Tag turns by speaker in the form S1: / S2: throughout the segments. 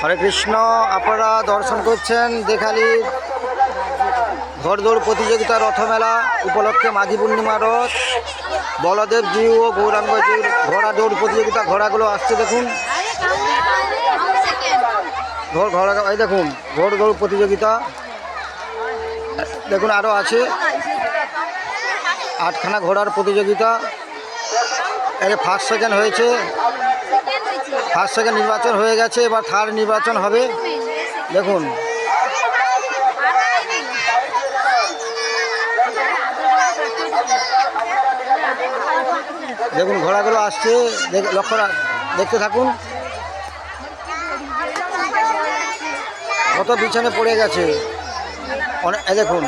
S1: হরে কৃষ্ণ। আপনারা দর্শন করছেন দেখালির ঘোড়দৌড় প্রতিযোগিতা রথমেলা উপলক্ষে মাঘী পূর্ণিমা রথ বলদেবজি ও গৌরাঙ্গজির ঘোড়া দৌড় প্রতিযোগিতা। ঘোড়াগুলো আসছে দেখুন, ঘোড়া এই দেখুন ঘোড়দৌড় প্রতিযোগিতা দেখুন। আরও আছে 8খানা ঘোড়ার প্রতিযোগিতা। এর ফার্স্ট সেকেন্ড হয়েছে, ফার্স্ট সেকেন্ড নির্বাচন হয়ে গেছে, এবার থার্ড নির্বাচন হবে। দেখুন দেখুন ঘোড়াগুলো আসছে, লক্ষ্য দেখতে থাকুন। কত পিছনে পড়ে গেছে অনেক, দেখুন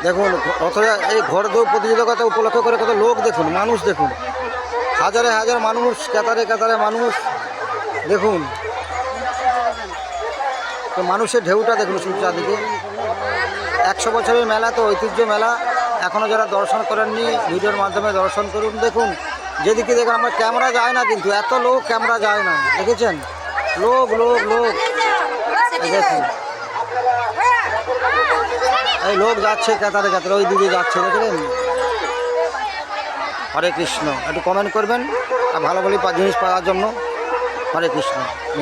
S1: দেখুন এই ঘোড়দৌড় প্রতিযোগিতা উপলক্ষ করে কত লোক দেখুন, মানুষ দেখুন, হাজারে হাজার মানুষ, কাতারে কাতারে মানুষ দেখুন। তো মানুষের ঢেউটা দেখুন চারদিকে। 100 বছরের মেলা, তো ঐতিহ্য মেলা। এখনও যারা দর্শন করেননি ভিডিওর মাধ্যমে দর্শন করুন। দেখুন যেদিকে দেখুন, আমার ক্যামেরা যায় না, কিন্তু এত লোক ক্যামেরা যায় না, দেখেছেন? লোক লোক লোক দেখুন, এই লোক যাচ্ছে কাতারে কাতারে, ওই দিকে যাচ্ছে, দেখলেন? হরে কৃষ্ণ। একটু কমেন্ট করবেন আর ভালো ভালো জিনিস পাওয়ার জন্য। হরে কৃষ্ণ।